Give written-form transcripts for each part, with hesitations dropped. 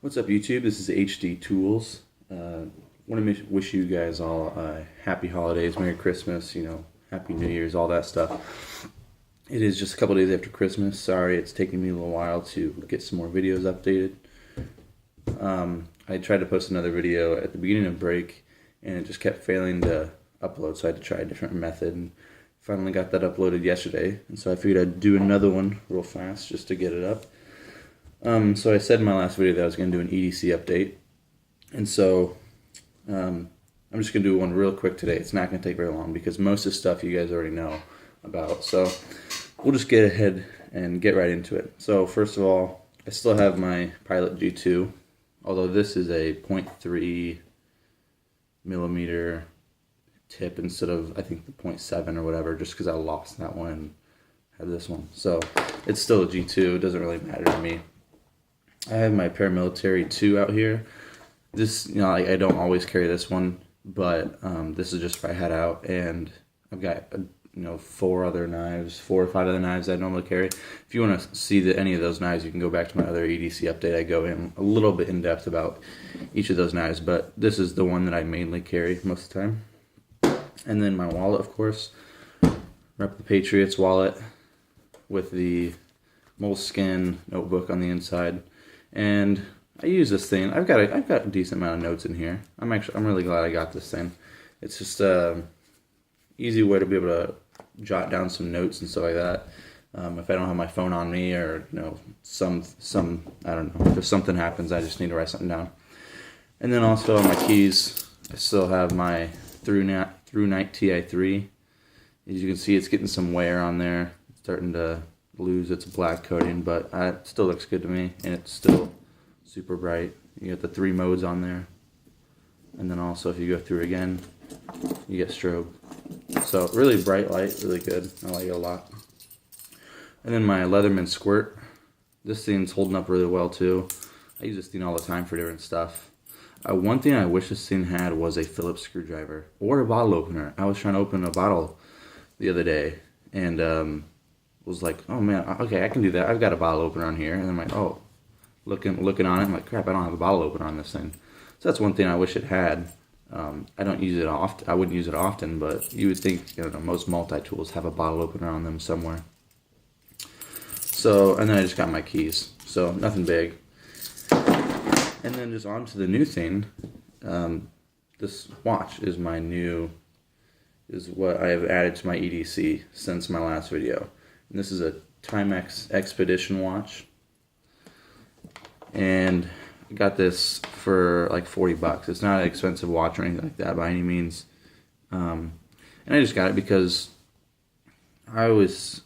What's up, YouTube? This is HD Tools. Want to wish you guys all happy holidays, Merry Christmas, Happy New Year's, all that stuff. It is just a couple days after Christmas. Sorry, it's taking me a little while to get some more videos updated. I tried to post another video at the beginning of break, and it just kept failing to upload, so I had to try a different method, and finally got that uploaded yesterday. And so I figured I'd do another one real fast just to get it up. So I said in my last video that I was going to do an EDC update, and so I'm just going to do one real quick today. It's not going to take very long because most of the stuff you guys already know about. So we'll just get ahead and get right into it. So first of all, I still have my Pilot G2, although this is a 0.3 millimeter tip instead of, I think, the 0.7 or whatever, just because I lost that one and have this one. So it's still a G2. It doesn't really matter to me. I have my Paramilitary 2 out here. This, I don't always carry this one, but this is just what I had out, and I've got, four or five other knives I normally carry. If you want to see any of those knives, you can go back to my other EDC update. I go in a little bit in depth about each of those knives, but this is the one that I mainly carry most of the time. And then my wallet, of course. Rep the Patriots wallet with the moleskin notebook on the inside. And I use this thing. I've got a decent amount of notes in here. I'm really glad I got this thing. It's just a easy way to be able to jot down some notes and stuff like that. If I don't have my phone on me, or some I don't know, if something happens, I just need to write something down. And then also on my keys, I still have my ThruNite Ti3. As you can see, it's getting some wear on there. It's starting to lose its black coating, but it still looks good to me, and it's still super bright. You get the 3 modes on there, and then also if you go through again, you get strobe. So really bright light, really good. I like it a lot. And then my Leatherman squirt. This thing's holding up really well too. I use this thing all the time for different stuff. One thing I wish this thing had was a Phillips screwdriver or a bottle opener. I was trying to open a bottle the other day, and was like, oh man, okay, I can do that. I've got a bottle opener on here. And I'm like, oh, looking on it, I'm like, crap, I don't have a bottle opener on this thing. So that's one thing I wish it had. I don't use it often. I wouldn't use it often, but you would think, most multi-tools have a bottle opener on them somewhere. So, and then I just got my keys. So nothing big. And then just on to the new thing. This watch is what I have added to my EDC since my last video. And this is a Timex Expedition watch, and I got this for like $40. It's not an expensive watch or anything like that by any means, and I just got it because I was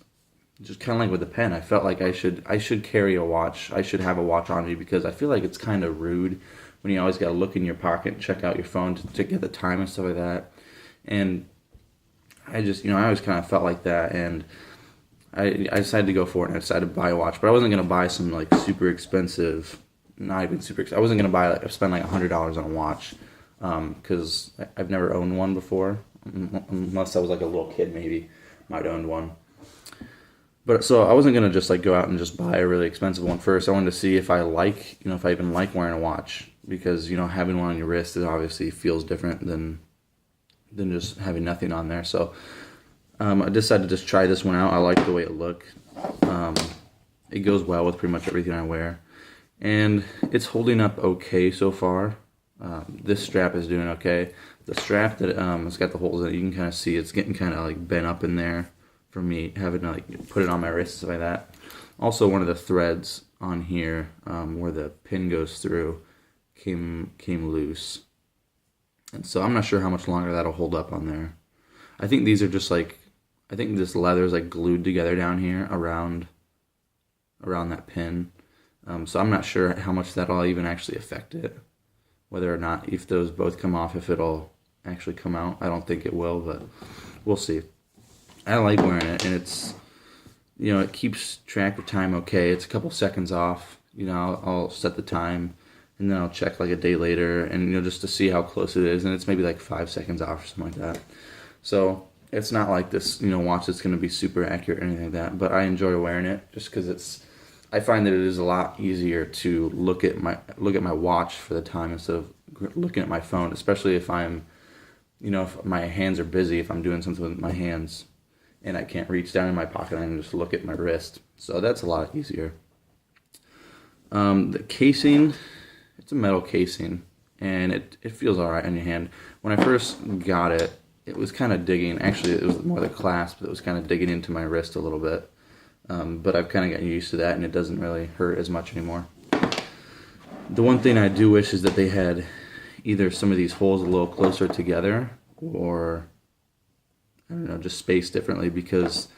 just kind of like with the pen. I felt like I should carry a watch. I should have a watch on me because I feel like it's kind of rude when you always got to look in your pocket and check out your phone to get the time and stuff like that. And I just, I always kind of felt like that, and I decided to go for it, and I decided to buy a watch. But I wasn't going to buy some like super expensive, not even super expensive. I wasn't going to spend like $100 on a watch, because I've never owned one before, unless I was like a little kid, maybe might owned one. But so I wasn't going to just like go out and just buy a really expensive one first. I wanted to see if I even like wearing a watch, because having one on your wrist, it obviously feels different than just having nothing on there. So I decided to just try this one out. I like the way it looked. It goes well with pretty much everything I wear, and it's holding up okay so far. This strap is doing okay. The strap that it's got the holes in it, you can kind of see it's getting kind of like bent up in there from me having to like put it on my wrist and stuff like that. Also, one of the threads on here where the pin goes through came loose, and so I'm not sure how much longer that'll hold up on there. I think these are just like, I think this leather is like glued together down here around that pin. So I'm not sure how much that'll even actually affect it. Whether or not, if those both come off, if it'll actually come out. I don't think it will, but we'll see. I like wearing it, and it's, it keeps track of time okay. It's a couple seconds off. I'll set the time, and then I'll check like a day later, and just to see how close it is, and it's maybe like 5 seconds off or something like that. So it's not like this, watch that's going to be super accurate or anything like that, but I enjoy wearing it just because I find that it is a lot easier to look at my watch for the time instead of looking at my phone, especially if if my hands are busy, if I'm doing something with my hands and I can't reach down in my pocket, I can just look at my wrist. So that's a lot easier. The casing, it's a metal casing, and it feels all right on your hand. When I first got it, it was kind of digging. Actually, it was more the clasp that was kind of digging into my wrist a little bit. But I've kind of gotten used to that, and it doesn't really hurt as much anymore. The one thing I do wish is that they had either some of these holes a little closer together, or I don't know, just spaced differently, because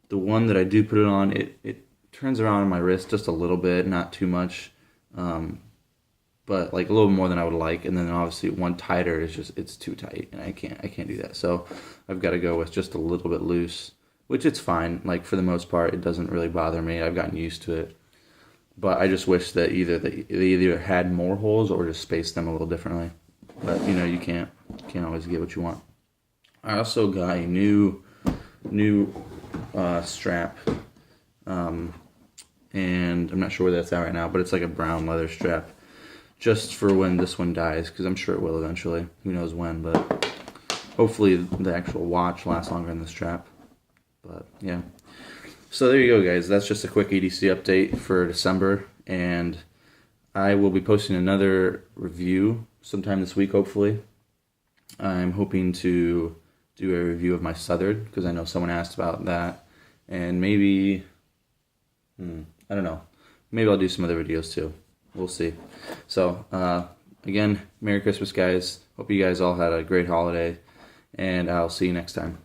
the one that I do put it on, it turns around on my wrist just a little bit, not too much, but like a little more than I would like. And then obviously one tighter is just, it's too tight, and I can't do that. So I've got to go with just a little bit loose, which it's fine. Like for the most part, it doesn't really bother me. I've gotten used to it. But I just wish that they either had more holes or just spaced them a little differently. But you can't always get what you want. I also got a new strap, and I'm not sure where that's at right now, but it's like a brown leather strap, just for when this one dies, because I'm sure it will eventually. Who knows when, but hopefully the actual watch lasts longer than the strap. But yeah. So there you go, guys. That's just a quick EDC update for December, and I will be posting another review sometime this week, hopefully. I'm hoping to do a review of my Southern, because I know someone asked about that, and maybe, I don't know, maybe I'll do some other videos too. We'll see. So, again, Merry Christmas, guys. Hope you guys all had a great holiday, and I'll see you next time.